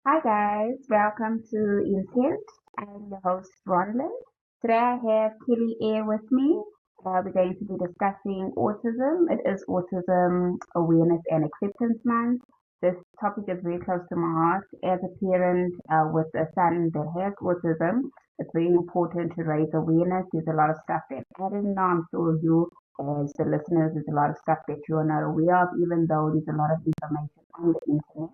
Hi guys, welcome to Intent. I'm your host Ronlyn. Today I have Kelly Eyre with me. We're going to be discussing autism. It is Autism Awareness and Acceptance Month. This topic is very close to my heart. As a parent with a son that has autism, it's very important to raise awareness. There's a lot of stuff that I didn't know. I'm sure you, as the listeners, there's a lot of stuff that you are not aware of, even though there's a lot of information on the internet.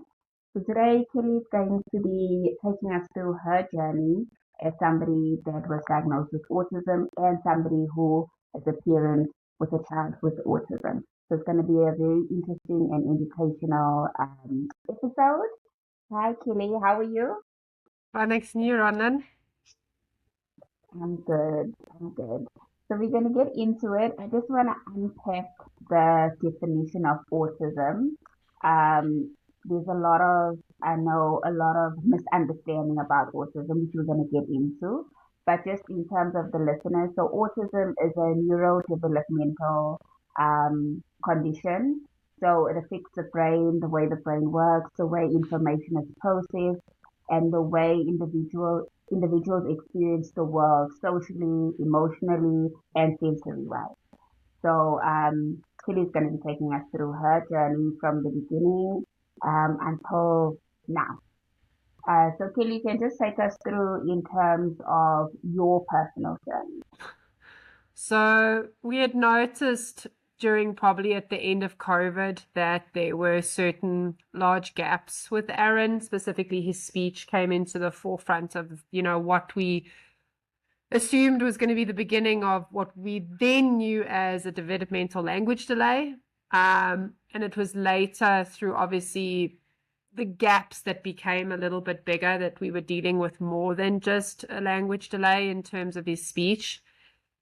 So today, Kelly is going to be taking us through her journey as somebody that was diagnosed with autism and somebody who is a parent with a child with autism. So it's going to be a very interesting and educational episode. Hi, Kelly. How are you? Our next new Ronan. I'm good. I'm good. So we're going to get into it. I just want to unpack the definition of autism. Um, there's a lot of, I know, a lot of misunderstanding about autism, which we're going to get into. But just in terms of the listeners, so autism is a neurodevelopmental condition. So it affects the brain, the way the brain works, the way information is processed, and the way individuals experience the world socially, emotionally, and sensory wise. So Kelly's going to be taking us through her journey from the beginning until now. So Kelly, you can just take us through in terms of your personal journey. So we had noticed during probably at the end of COVID that there were certain large gaps with Aaron. Specifically, his speech came into the forefront of, what we assumed was going to be the beginning of what we then knew as a developmental language delay. And it was later through obviously the gaps that became a little bit bigger that we were dealing with more than just a language delay in terms of his speech.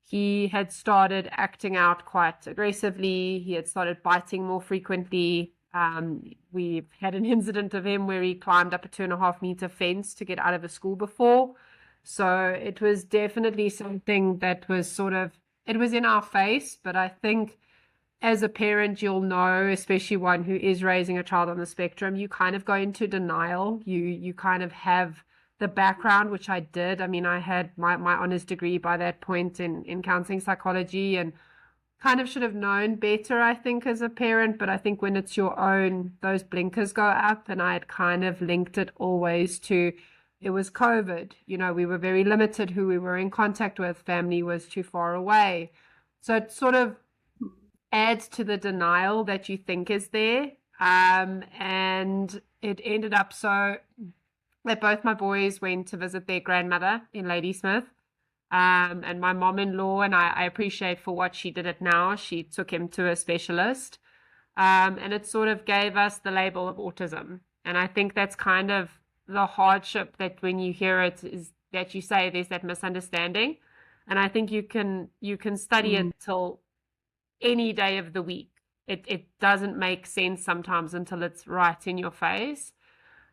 He had started acting out quite aggressively. He had started biting more frequently. We've had an incident of him where he climbed up a 2.5 meter fence to get out of a school before. So it was definitely something that was it was in our face, but I think as a parent, you'll know, especially one who is raising a child on the spectrum, you kind of go into denial. You kind of have the background, which I did. I mean, I had my honors degree by that point in counseling psychology and kind of should have known better, I think, as a parent. But I think when it's your own, those blinkers go up. And I had kind of linked it always to it was COVID. We were very limited who we were in contact with. Family was too far away. So it sort of adds to the denial that you think is there. And it ended up so that both my boys went to visit their grandmother in Ladysmith. And my mom-in-law, and I appreciate for what she did it now, she took him to a specialist. And it sort of gave us the label of autism. And I think that's kind of the hardship that when you hear it is that you say there's that misunderstanding. And I think you can study it Mm, till any day of the week. It doesn't make sense sometimes until it's right in your face.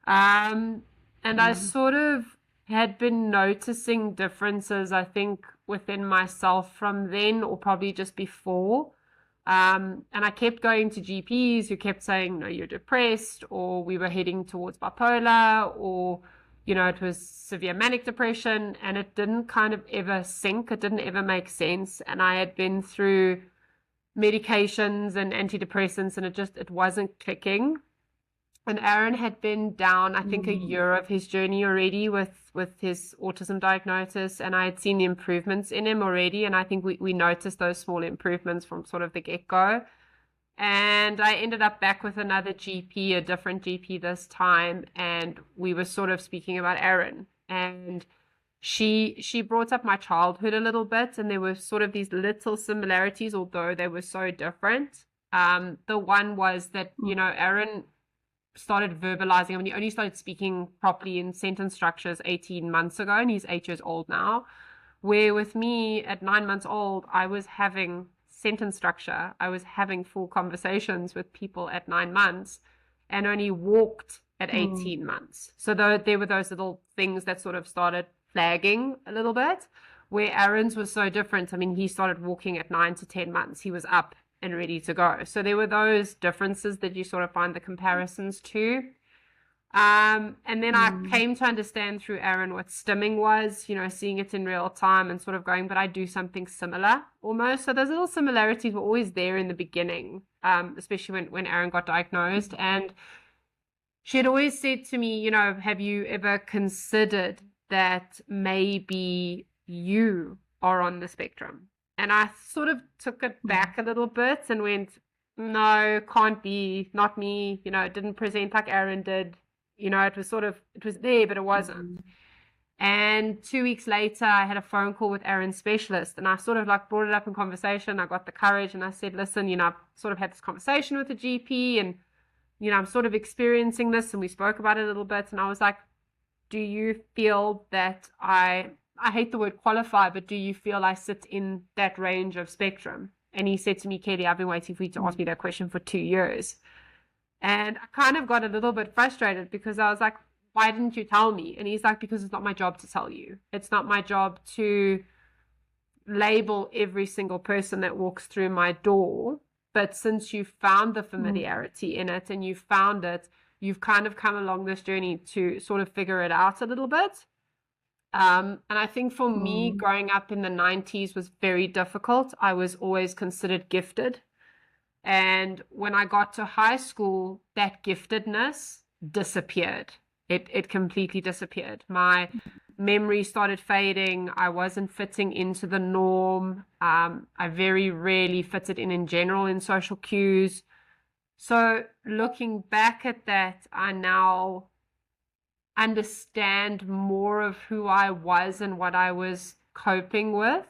Um, and I mm, sort of had been noticing differences, I think, within myself from then or probably just before. And I kept going to GPs who kept saying, no, you're depressed, or we were heading towards bipolar, or, it was severe manic depression, and it didn't kind of ever sink. It didn't ever make sense. And I had been through medications and antidepressants, and it wasn't clicking. And Aaron had been down, I think, a mm, year of his journey already with his autism diagnosis, and I had seen the improvements in him already, and I think we noticed those small improvements from sort of the get-go. And I ended up back with another GP, a different GP this time, and we were sort of speaking about Aaron. And she brought up my childhood a little bit, and there were sort of these little similarities, although they were so different. The one was that, mm, Aaron started verbalizing. I mean, he only started speaking properly in sentence structures 18 months ago, and he's 8 years old now. Where with me at 9 months old, I was having sentence structure. I was having full conversations with people at 9 months and only walked at mm, 18 months. So there were those little things that sort of started flagging a little bit, where Aaron's was so different. I mean, he started walking at 9 to 10 months. He was up and ready to go. So there were those differences that you sort of find the comparisons to. And then I Mm, came to understand through Aaron what stimming was, seeing it in real time and sort of going, but I do something similar almost. So those little similarities were always there in the beginning, especially when Aaron got diagnosed. And she had always said to me, have you ever considered that maybe you are on the spectrum? And I sort of took it mm, back a little bit and went, no, can't be, not me. It didn't present like Aaron did. It was there, but it wasn't. mm, And 2 weeks later, I had a phone call with Aaron's specialist, and I sort of like brought it up in conversation. I got the courage and I said, listen, I've sort of had this conversation with the GP, and I'm sort of experiencing this, and we spoke about it a little bit. And I was like, do you feel that I hate the word qualify, but do you feel I sit in that range of spectrum? And he said to me, Kelly, I've been waiting for you to ask me mm, that question for 2 years. And I kind of got a little bit frustrated because I was like, why didn't you tell me? And he's like, because it's not my job to tell you. It's not my job to label every single person that walks through my door. But since you found the mm, familiarity in it and you found it, you've kind of come along this journey to sort of figure it out a little bit. And I think for me, mm, growing up in the 90s was very difficult. I was always considered gifted. And when I got to high school, that giftedness disappeared. It completely disappeared. My memory started fading. I wasn't fitting into the norm. I very rarely fitted in general in social cues. So looking back at that, I now understand more of who I was and what I was coping with.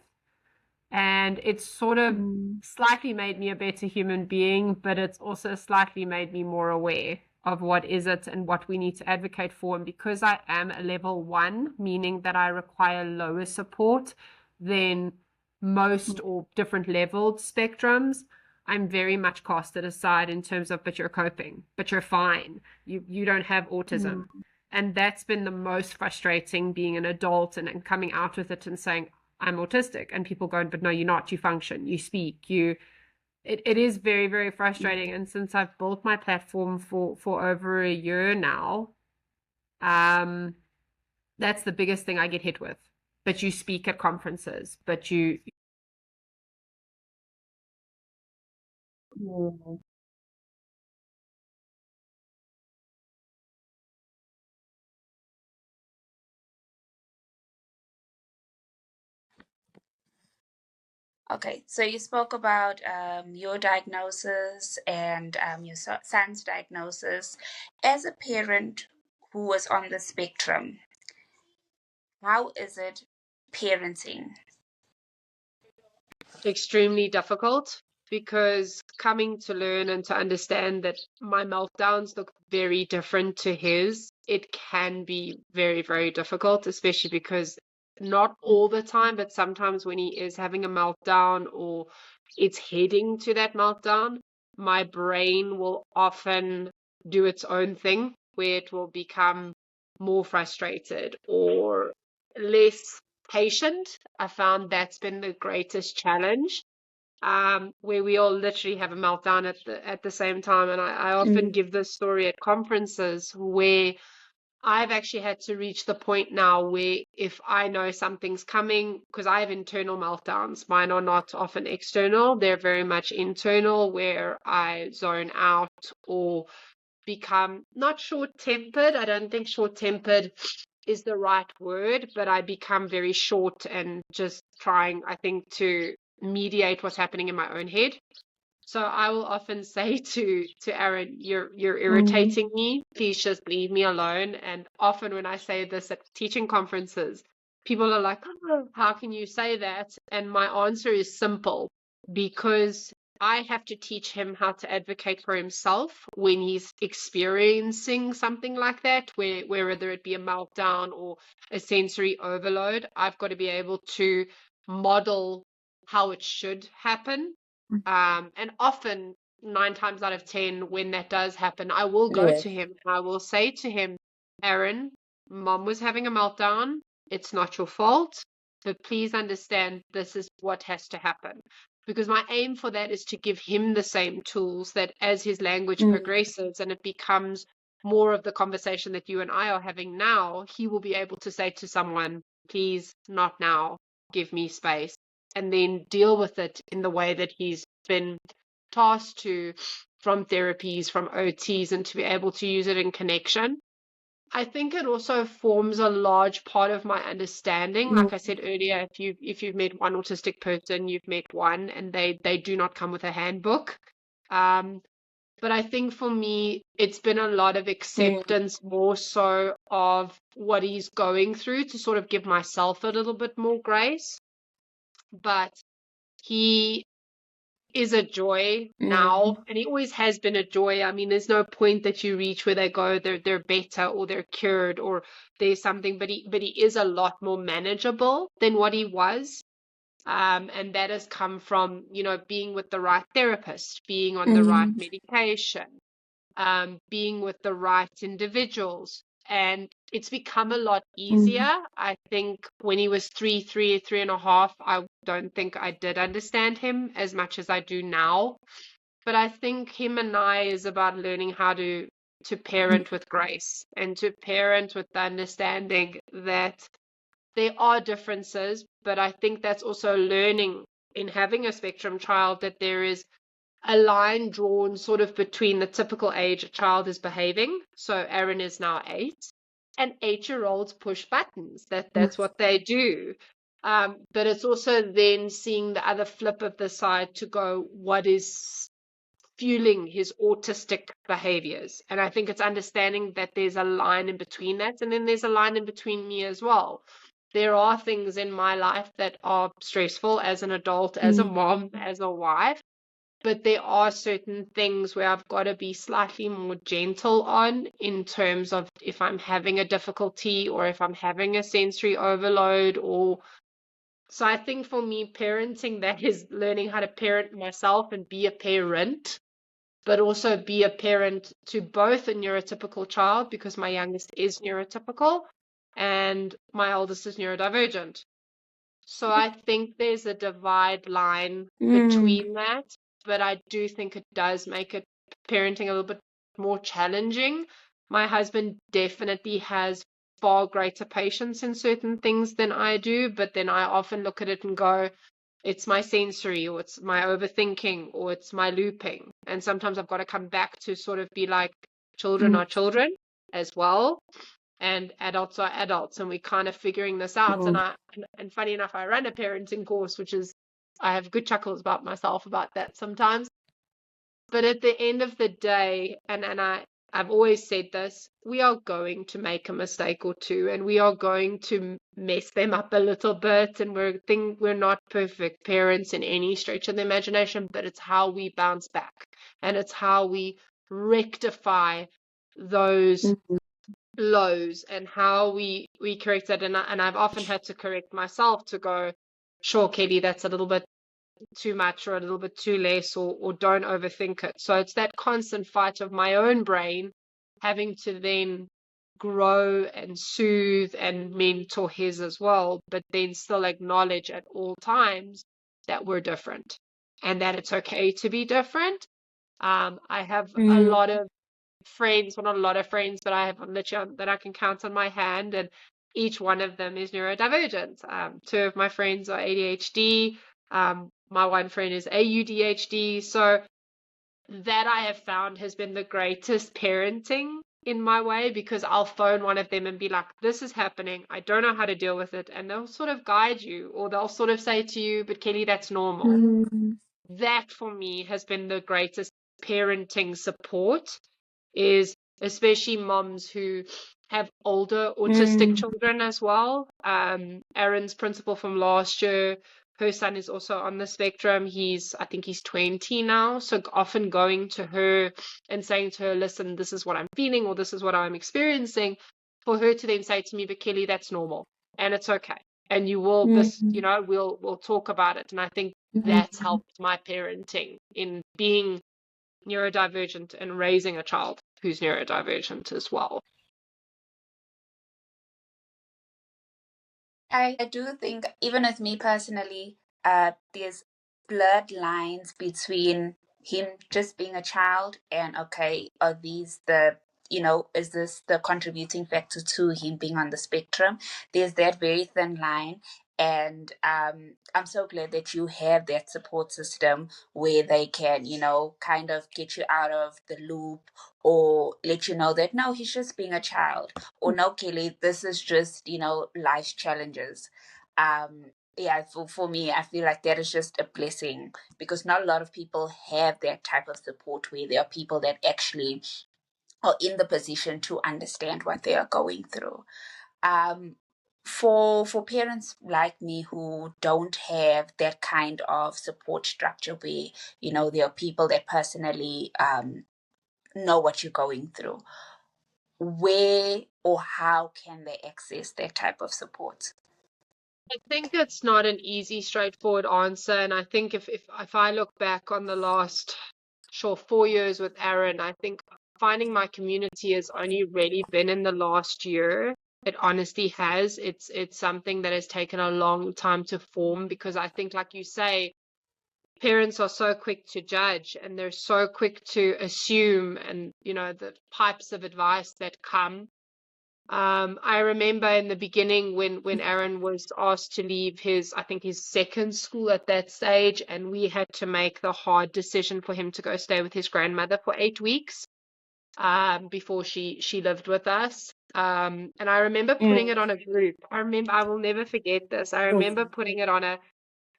And it's sort of mm, slightly made me a better human being, but it's also slightly made me more aware of what is it and what we need to advocate for. And because I am a level 1, meaning that I require lower support than most or different leveled spectrums, I'm very much casted aside in terms of, but you're coping, but you're fine. You don't have autism. mm, And that's been the most frustrating, being an adult and coming out with it and saying, I'm autistic, and people going, but no, you're not, you function, you speak, it is very, very frustrating. And since I've built my platform for over a year now, um that's the biggest thing I get hit with. But you speak at conferences, but you yeah. Okay, so you spoke about your diagnosis and your son's diagnosis. As a parent who was on the spectrum, how is it parenting? extremely difficult, because coming to learn and to understand that my meltdowns look very different to his, it can be very, very difficult, especially because not all the time, but sometimes when he is having a meltdown or it's heading to that meltdown, my brain will often do its own thing where it will become more frustrated or less patient. I found that's been the greatest challenge, where we all literally have a meltdown at the same time. And I often Mm, give this story at conferences where I've actually had to reach the point now where if I know something's coming, because I have internal meltdowns, mine are not often external, they're very much internal, where I zone out or become not short-tempered. I don't think short-tempered is the right word, but I become very short and just trying, I think, to mediate what's happening in my own head. So I will often say to Aaron, you're mm, irritating me. Please just leave me alone. And often when I say this at teaching conferences, people are like, "Oh, how can you say that?" And my answer is simple, because I have to teach him how to advocate for himself when he's experiencing something like that, where whether it be a meltdown or a sensory overload, I've got to be able to model how it should happen. And often, 9 times out of 10, when that does happen, I will go yes. to him and I will say to him, Aaron, mom was having a meltdown. It's not your fault, but please understand this is what has to happen. Because my aim for that is to give him the same tools that as his language Mm, progresses and it becomes more of the conversation that you and I are having now, he will be able to say to someone, please, not now, give me space, and then deal with it in the way that he's been tasked to from therapies, from OTs, and to be able to use it in connection. I think it also forms a large part of my understanding. Like I said earlier, if you've met one autistic person, you've met one, and they do not come with a handbook. But I think for me, it's been a lot of acceptance more so of what he's going through to sort of give myself a little bit more grace. But he is a joy now, and he always has been a joy. I mean, there's no point that you reach where they go, they're better or they're cured or there's something, but he is a lot more manageable than what he was. And that has come from, being with the right therapist, being on the right medication, being with the right individuals. And it's become a lot easier. I think when he was three and a half, I don't think I did understand him as much as I do now. But I think him and I is about learning how to parent with grace and to parent with the understanding that there are differences. But I think that's also learning in having a spectrum child that there is a line drawn sort of between the typical age a child is behaving. So Aaron is now 8, and 8-year-olds push buttons. That's what they do. But it's also then seeing the other flip of the side to go, what is fueling his autistic behaviors? And I think it's understanding that there's a line in between that, and then there's a line in between me as well. There are things in my life that are stressful as an adult, as a mom, as a wife, but there are certain things where I've got to be slightly more gentle on, in terms of if I'm having a difficulty or if I'm having a sensory overload. Or so I think for me, parenting, that is learning how to parent myself and be a parent, but also be a parent to both a neurotypical child, because my youngest is neurotypical and my oldest is neurodivergent. So I think there's a divide line between that, but I do think it does make it parenting a little bit more challenging. My husband definitely has far greater patience in certain things than I do, but then I often look at it and go, it's my sensory, or it's my overthinking, or it's my looping. And sometimes I've got to come back to sort of be like, children are children as well, and adults are adults, and we're kind of figuring this out. And funny enough, I run a parenting course, which is, I have good chuckles about myself about that sometimes. But at the end of the day, and I've always said this, we are going to make a mistake or two, and we are going to mess them up a little bit, and we're not perfect parents in any stretch of the imagination, but it's how we bounce back, and it's how we rectify those lows, and how we correct it. And I've often had to correct myself to go, sure, Kelly, that's a little bit too much, or a little bit too less, or don't overthink it. So it's that constant fight of my own brain having to then grow and soothe and mentor his as well, but then still acknowledge at all times that we're different and that it's okay to be different. I have a lot of friends, well, not a lot of friends, but I have literally that I can count on my hand, and each one of them is neurodivergent. Two of my friends are ADHD. My one friend is AUDHD. So that, I have found, has been the greatest parenting in my way, because I'll phone one of them and be like, this is happening, I don't know how to deal with it, and they'll sort of guide you, or they'll sort of say to you, but Kelly, that's normal. That for me has been the greatest parenting support, is especially moms who have older autistic children as well. Aaron's principal from last year, her son is also on the spectrum. I think he's 20 now. So often going to her and saying to her, listen, this is what I'm feeling, or this is what I'm experiencing, for her to then say to me, but Kelly, that's normal and it's okay. And you will, we'll talk about it. And I think that's helped my parenting in being neurodivergent and raising a child who's neurodivergent as well. I do think, even with me personally, there's blurred lines between him just being a child and, okay, are these the is this the contributing factor to him being on the spectrum? There's that very thin line. And I'm so glad that you have that support system where they can, kind of get you out of the loop, or let you know that no, he's just being a child, or no, Kelly, this is just, life's challenges. Yeah, for me, I feel like that is just a blessing, because not a lot of people have that type of support where there are people that actually are in the position to understand what they are going through. Um, for parents like me who don't have that kind of support structure where, there are people that personally know what you're going through, where or how can they access that type of support? I think it's not an easy, straightforward answer. And I think if I look back on the last, sure, 4 years with Aaron, I think finding my community has only really been in the last year. It honestly has. It's something that has taken a long time to form, because I think, like you say, parents are so quick to judge and they're so quick to assume, and the pipes of advice that come. I remember in the beginning when Aaron was asked to leave I think his second school at that stage, and we had to make the hard decision for him to go stay with his grandmother for 8 weeks, before she lived with us. And I remember putting it on a group. I will never forget this. I remember putting it on a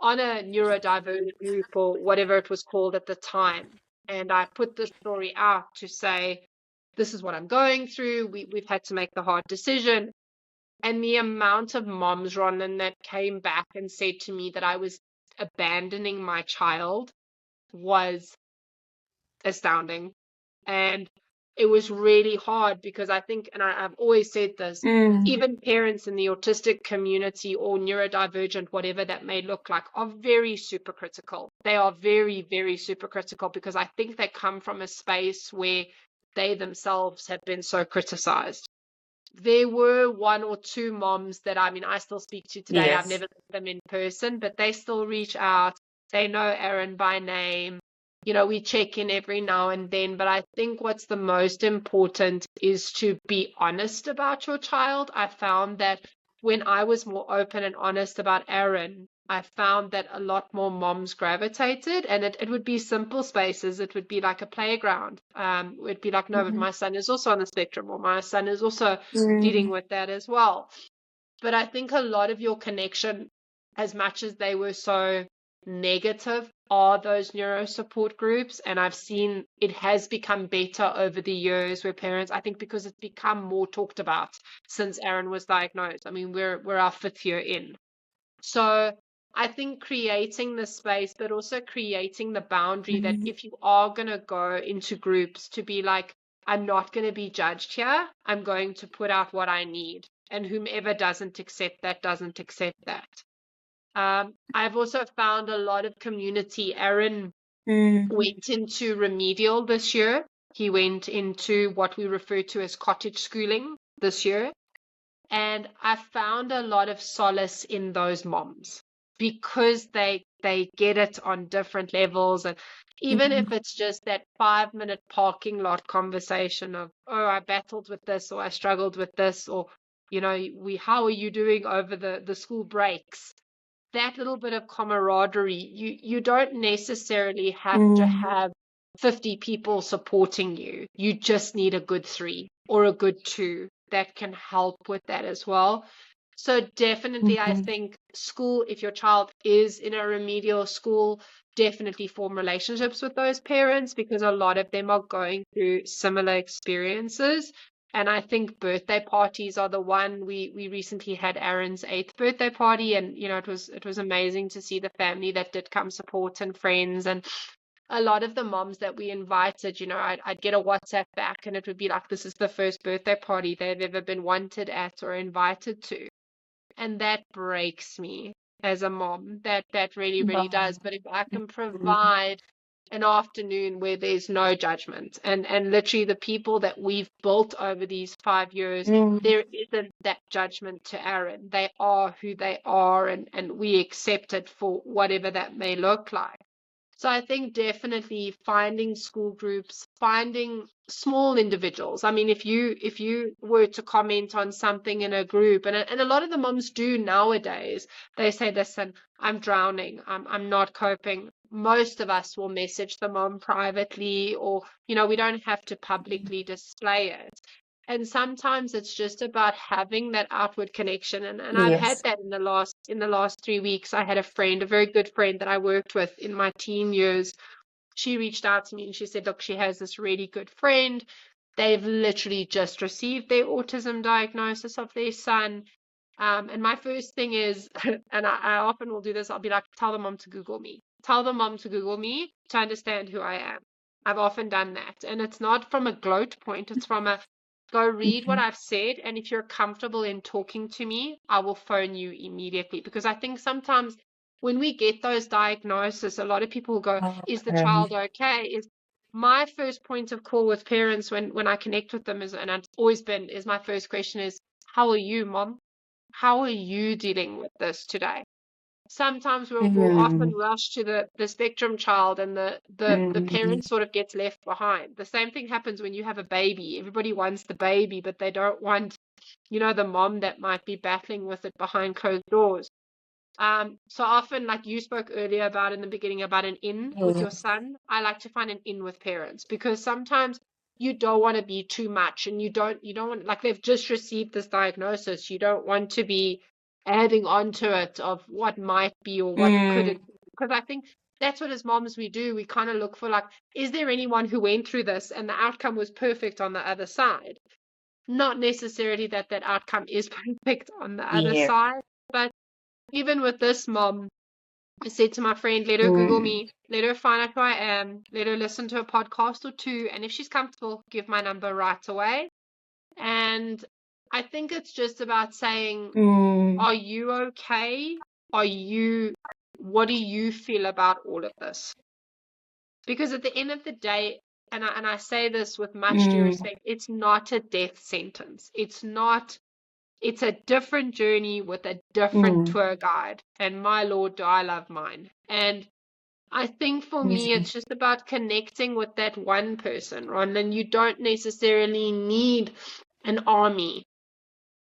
neurodivergent group, or whatever it was called at the time. And I put the story out to say, this is what I'm going through. We've had to make the hard decision. And the amount of moms, Ronan, that came back and said to me that I was abandoning my child was astounding. And it was really hard, because I think, and I've always said this, even parents in the autistic community or neurodivergent, whatever that may look like, are very super critical. They are very, very super critical, because I think they come from a space where they themselves have been so criticized. There were one or two moms that, I still speak to today. I've Yes. never met them in person, but they still reach out. They know Aaron by name. We check in every now and then. But I think what's the most important is to be honest about your child. I found that when I was more open and honest about Aaron, I found that a lot more moms gravitated, and it would be simple spaces. It would be like a playground. It would be like, no, but my son is also on the spectrum, or my son is also dealing with that as well. But I think a lot of your connection, as much as they were so negative, are those neuro support groups. And I've seen it has become better over the years, where parents, I think because it's become more talked about since Aaron was diagnosed. We're our 5th year in. So I think creating the space, but also creating the boundary that if you are going to go into groups, to be like, I'm not going to be judged here. I'm going to put out what I need. And whomever doesn't accept that, doesn't accept that. I've also found a lot of community. Aaron went into remedial this year. He went into what we refer to as cottage schooling this year. And I found a lot of solace in those moms, because they get it on different levels. And even if it's just that 5-minute parking lot conversation of, oh, I battled with this, or I struggled with this, or, how are you doing over the school breaks? That little bit of camaraderie, you don't necessarily have to have 50 people supporting you. You just need a good 3 or a good 2 that can help with that as well. So definitely, I think school, if your child is in a remedial school, definitely form relationships with those parents, because a lot of them are going through similar experiences. And I think birthday parties are the one. We recently had Aaron's 8th birthday party, and it was amazing to see the family that did come support, and friends. And a lot of the moms that we invited, I'd get a WhatsApp back, and it would be like, this is the first birthday party they've ever been wanted at or invited to. And that breaks me as a mom. That really, really does. But if I can provide an afternoon where there's no judgment, and literally the people that we've built over these 5 years, there isn't that judgment to Aaron. They are who they are, and we accept it for whatever that may look like. So I think definitely finding school groups, finding small individuals. I mean, if you were to comment on something in a group, and a lot of the moms do nowadays, they say, "Listen, I'm drowning. I'm not coping." Most of us will message the mom privately, or we don't have to publicly display it. And sometimes it's just about having that outward connection. And I've had Yes. that in the last 3 weeks. I had a friend, a very good friend that I worked with in my teen years. She reached out to me and she said, look, she has this really good friend. They've literally just received their autism diagnosis of their son. And my first thing is, and I often will do this, I'll be like, tell the mom to Google me. Tell the mom to Google me to understand who I am. I've often done that. And it's not from a gloat point, it's from a go read what Mhm. I've said. And if you're comfortable in talking to me, I will phone you immediately. Because I think sometimes when we get those diagnoses, a lot of people go, is the child Okay. okay? Is my first point of call with parents when I connect with them is, and it's always been, is my first question is, how are you, mom? How are you dealing with this today? Sometimes we'll often Mm. rush to the spectrum child, and the Mm. parent sort of gets left behind. The same thing happens when you have a baby. Everybody wants the baby, but they don't want, the mom that might be battling with it behind closed doors. So often, like you spoke earlier about in the beginning about an in with your Yes. son, I like to find an in with parents, because sometimes you don't want to be too much, and you don't want, like, they've just received this diagnosis. You don't want to be adding on to it of what might be or what could Mm. it, because I think that's what as moms we do. We kind of look for, like, is there anyone who went through this and the outcome was perfect on the other side? Not necessarily that that outcome is perfect on the other Yeah. side, but even with this mom, I said to my friend, let her Google Mm. me, let her find out who I am, let her listen to a podcast or two, and if she's comfortable, give my number right away. And I think it's just about saying, Mm. are you okay? What do you feel about all of this? Because at the end of the day, and I say this with much due Mm. respect, it's not a death sentence. It's a different journey with a different Mm. tour guide. And my Lord, do I love mine. And I think for me, Mm. it's just about connecting with that one person, Ron. And you don't necessarily need an army.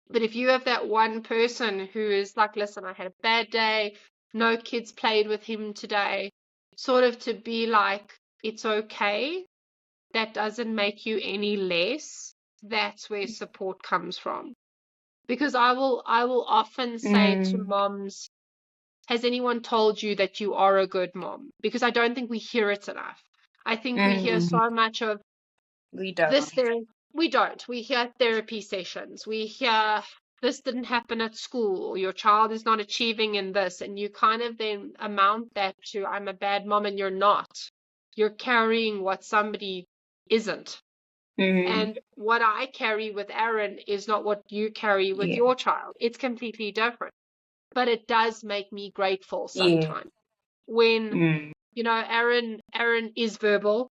But if you have that one person who is like, listen, I had a bad day, no kids played with him today, sort of to be like, it's okay, that doesn't make you any less. That's where support comes from. Because I will often say to Mm. moms, has anyone told you that you are a good mom? Because I don't think we hear it enough. I think we hear Mm. so much of We this don't. there. We don't. We hear therapy sessions. We hear this didn't happen at school, or your child is not achieving in this. And you kind of then amount that to, I'm a bad mom, and you're not. You're carrying what somebody isn't. Mm. And what I carry with Aaron is not what you carry with Yeah. your child. It's completely different. But it does make me grateful Yeah. sometimes when, Mm. Aaron is verbal,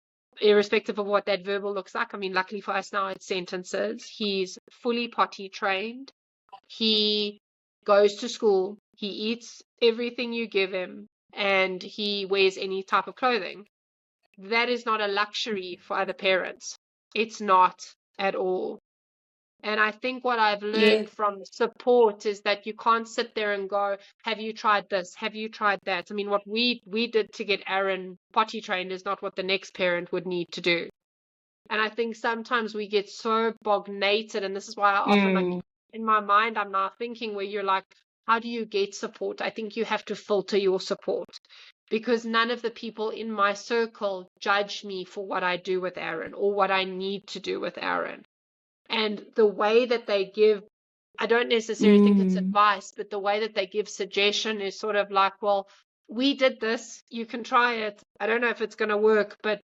irrespective of what that verbal looks like. I mean, luckily for us now, it's sentences. He's fully potty trained. He goes to school. He eats everything you give him, and he wears any type of clothing. That is not a luxury for other parents. It's not at all. And I think what I've Yeah. learned from support is that you can't sit there and go, have you tried this? Have you tried that? I mean, what we did to get Aaron potty trained is not what the next parent would need to do. And I think sometimes we get so bognated, and this is why I often, like, Mm. in my mind, I'm now thinking where you're like, how do you get support? I think you have to filter your support, because none of the people in my circle judge me for what I do with Aaron or what I need to do with Aaron. And the way that they give, I don't necessarily think it's Mm. advice, but the way that they give suggestion is sort of like, well, we did this, you can try it. I don't know if it's going to work, but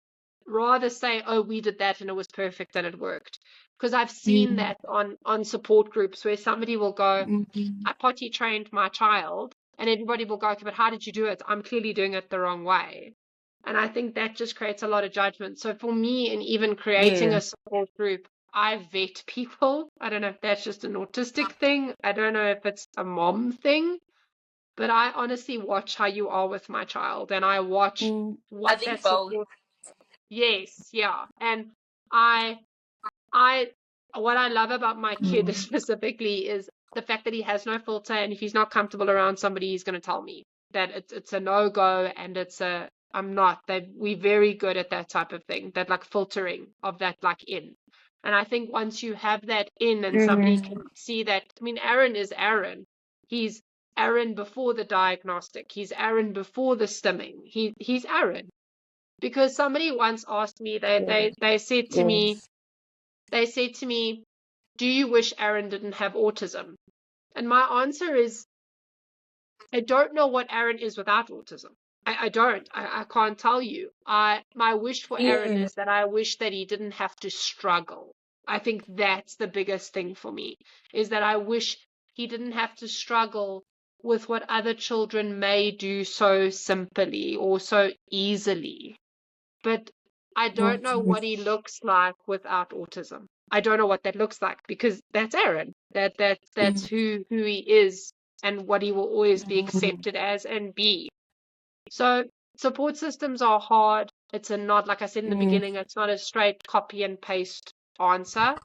rather say, oh, we did that and it was perfect and it worked. Because I've seen Mm. that on support groups where somebody will go, Mm. I potty trained my child, and everybody will go, okay, but how did you do it? I'm clearly doing it the wrong way. And I think that just creates a lot of judgment. So for me, in even creating Yeah. a support group, I vet people. I don't know if that's just an autistic thing. I don't know if it's a mom thing, but I honestly watch how you are with my child, and I watch I what think that both. support. Yes, yeah. And I I what I love about my kid Mm. specifically is the fact that he has no filter, and if he's not comfortable around somebody, he's going to tell me that it's a no go, and it's a I'm not. We're very good at that type of thing, that like filtering of that like in. And I think once you have that in and somebody Mm. can see that, I mean, Aaron is Aaron. He's Aaron before the diagnostic. He's Aaron before the stimming. He's Aaron. Because somebody once asked me, Yes, they said to me, yes. they said to me, do you wish Aaron didn't have autism? And my answer is, I don't know what Aaron is without autism. I don't. I can't tell you. My wish for Aaron Mm. is that I wish that he didn't have to struggle. I think that's the biggest thing for me, is that I wish he didn't have to struggle with what other children may do so simply or so easily. But I don't know what he looks like without autism. I don't know what that looks like, because that's Aaron. That's who he is, and what he will always be Mm. accepted as and be. So support systems are hard. It's not, like I said in the Mm. beginning, it's not a straight copy and paste answer.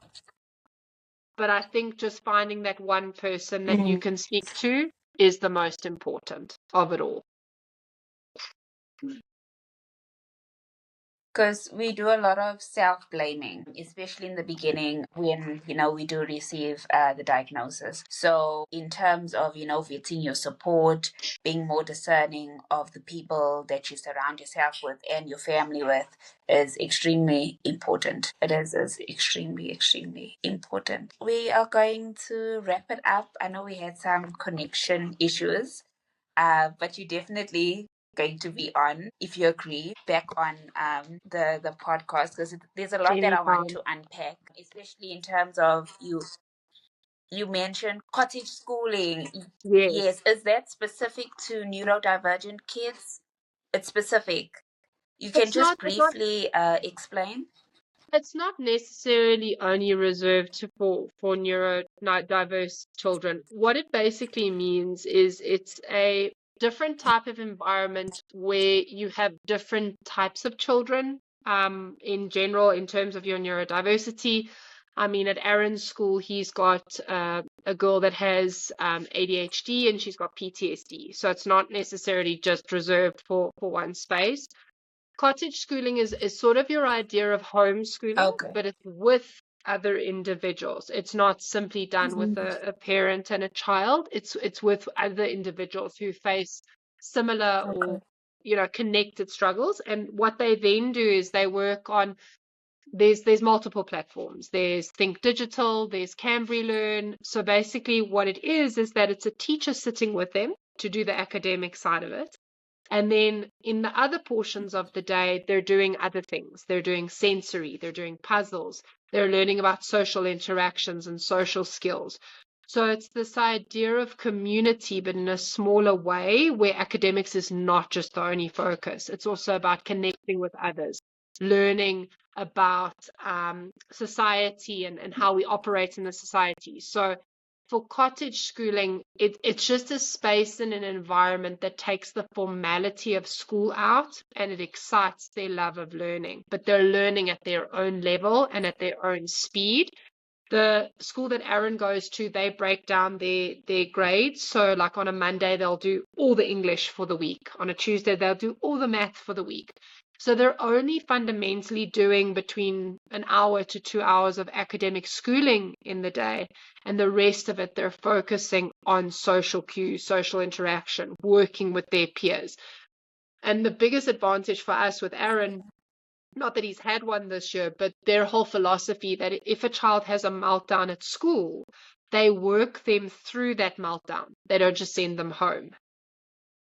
But I think just finding that one person that you Mm. can speak to is the most important of it all. Because we do a lot of self-blaming, especially in the beginning when, we do receive the diagnosis. So in terms of, vetting your support, being more discerning of the people that you surround yourself with and your family with is extremely important. It is extremely, extremely important. We are going to wrap it up. I know we had some connection issues, but you definitely going to be on, if you agree, back on the podcast, because there's a lot that I want Anytime. to unpack, especially in terms of you mentioned cottage schooling. Yes. Yes, is that specific to neurodivergent kids? It's specific. You can It's just not briefly explain. It's not necessarily only reserved for neurodiverse children. What it basically means is it's a different type of environment where you have different types of children, in general, in terms of your neurodiversity. I mean, at Aaron's school, he's got a girl that has ADHD, and she's got PTSD. So it's not necessarily just reserved for one space. Cottage schooling is sort of your idea of homeschooling, Okay. but it's with other individuals. It's not simply done with Mm. a parent and a child. It's with other individuals who face similar Okay. or connected struggles. And what they then do is they work on there's multiple platforms. There's Think Digital, there's Cambry Learn. So basically what it is that it's a teacher sitting with them to do the academic side of it. And then in the other portions of the day, they're doing other things. They're doing sensory, they're doing puzzles, they're learning about social interactions and social skills. So it's this idea of community, but in a smaller way, where academics is not just the only focus. It's also about connecting with others, learning about society and how we operate in the society. So for cottage schooling, it's just a space and an environment that takes the formality of school out, and it excites their love of learning. But they're learning at their own level and at their own speed. The school that Aaron goes to, they break down their grades. So like on a Monday, they'll do all the English for the week. On a Tuesday, they'll do all the math for the week. So they're only fundamentally doing between an hour to 2 hours of academic schooling in the day. And the rest of it, they're focusing on social cues, social interaction, working with their peers. And the biggest advantage for us with Aaron, not that he's had one this year, but their whole philosophy that if a child has a meltdown at school, they work them through that meltdown. They don't just send them home.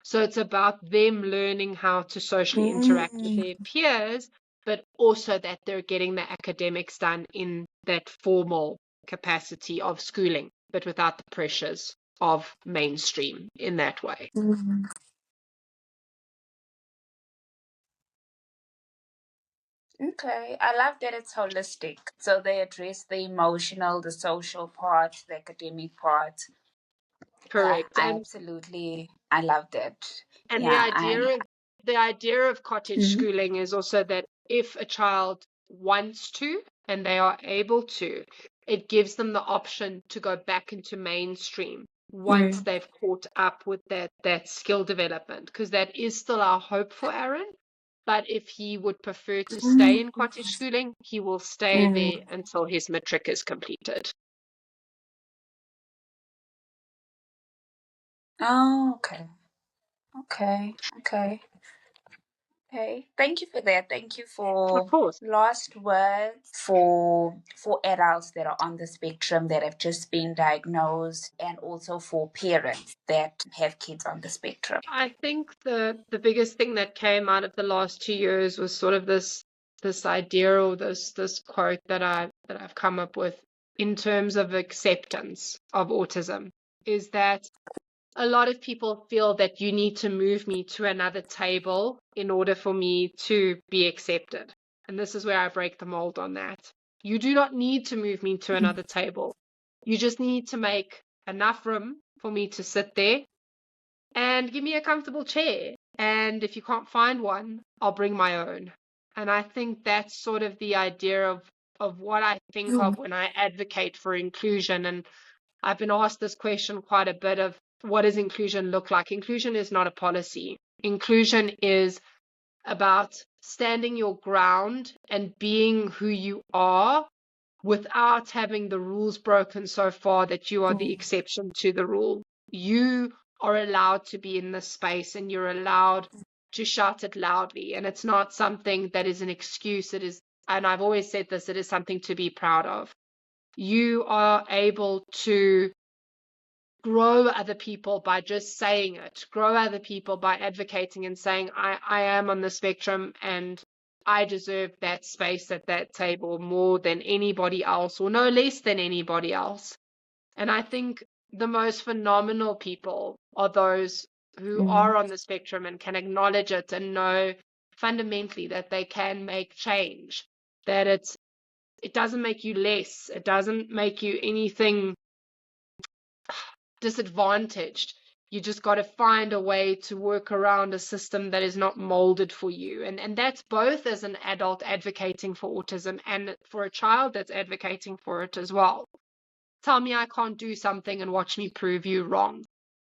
So it's about them learning how to socially interact with Mm. their peers, but also that they're getting the academics done in that formal capacity of schooling, but without the pressures of mainstream in that way. Mm. Okay, I love that it's holistic. So they address the emotional, the social part, the academic part. Yeah, Correct. I And absolutely. I loved it. And Yeah, the idea of cottage Mhm. schooling is also that if a child wants to and they are able to, it gives them the option to go back into mainstream once Mm. they've caught up with that skill development, because that is still our hope for Aaron. But if he would prefer to stay in cottage schooling, he will stay Mm. there until his matric is completed. Oh, okay. Okay. Okay. Okay. Thank you for that. Thank you Of for course. last words for adults that are on the spectrum that have just been diagnosed, and also for parents that have kids on the spectrum. I think the biggest thing that came out of the last 2 years was sort of this idea, or this quote that I've come up with in terms of acceptance of autism, is that a lot of people feel that you need to move me to another table in order for me to be accepted. And this is where I break the mold on that. You do not need to move me to another table. You just need to make enough room for me to sit there and give me a comfortable chair. And if you can't find one, I'll bring my own. And I think that's sort of the idea of what I think of when I advocate for inclusion. And I've been asked this question quite a bit of what does inclusion look like? Inclusion is not a policy. Inclusion is about standing your ground and being who you are without having the rules broken so far that you are the exception to the rule. You are allowed to be in this space and you're allowed to shout it loudly. And it's not something that is an excuse. It is, and I've always said this, it is something to be proud of. You are able to grow other people by just saying it, grow other people by advocating and saying, I am on the spectrum and I deserve that space at that table more than anybody else, or no less than anybody else. And I think the most phenomenal people are those who are on the spectrum and can acknowledge it and know fundamentally that they can make change, that it doesn't make you less, it doesn't make you anything disadvantaged. You just got to find a way to work around a system that is not molded for you. And that's both as an adult advocating for autism and for a child that's advocating for it as well. Tell me I can't do something and watch me prove you wrong.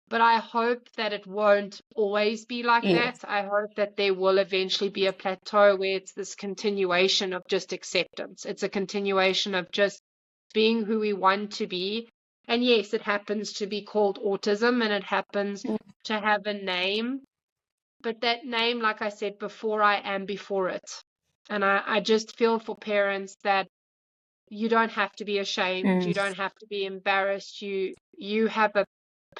But I hope that it won't always be like Yeah. that. I hope that there will eventually be a plateau where it's this continuation of just acceptance. It's a continuation of just being who we want to be. And yes, it happens to be called autism and it happens to have a name. But that name, like I said before, I am before it. And I just feel for parents that you don't have to be ashamed. You don't have to be embarrassed. You have a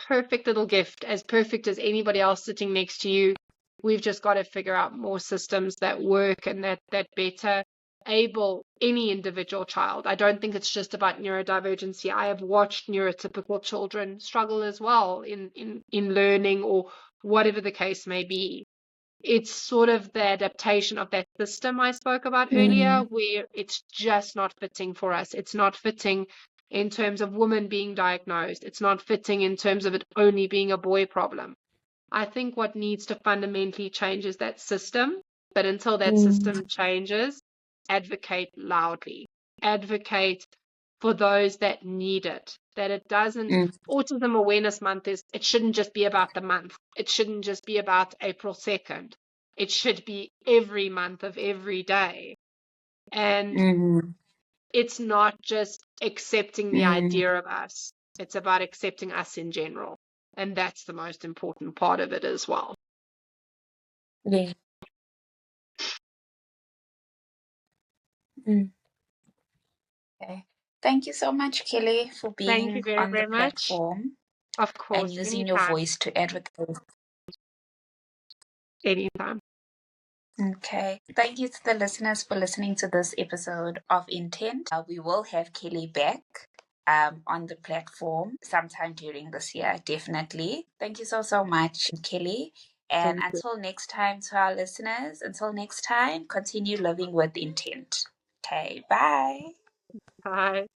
perfect little gift, as perfect as anybody else sitting next to you. We've just got to figure out more systems that work and that better able any individual child. I don't think it's just about neurodivergency. I have watched neurotypical children struggle as well in learning or whatever the case may be. It's sort of the adaptation of that system I spoke about earlier, where it's just not fitting for us. It's not fitting in terms of women being diagnosed. It's not fitting in terms of it only being a boy problem. I think what needs to fundamentally change is that system. But until that system changes, advocate loudly. Advocate for those that need it. That it doesn't, Autism Awareness Month it shouldn't just be about the month. It shouldn't just be about April 2nd. It should be every month of every day. And it's not just accepting the idea of us. It's about accepting us in general. And that's the most important part of it as well. Yeah. Okay. Thank you so much, Kelly, for Thank you being very, on the very much. platform Of and course, using your anytime, voice to advocate. anytime. Okay. Thank you to the listeners for listening to this episode of Intent. We will have Kelly back on the platform sometime during this year, definitely. Thank you so much, Kelly. And Thank you. until next time, to our listeners, until next time, continue living with intent. Okay, bye. Bye.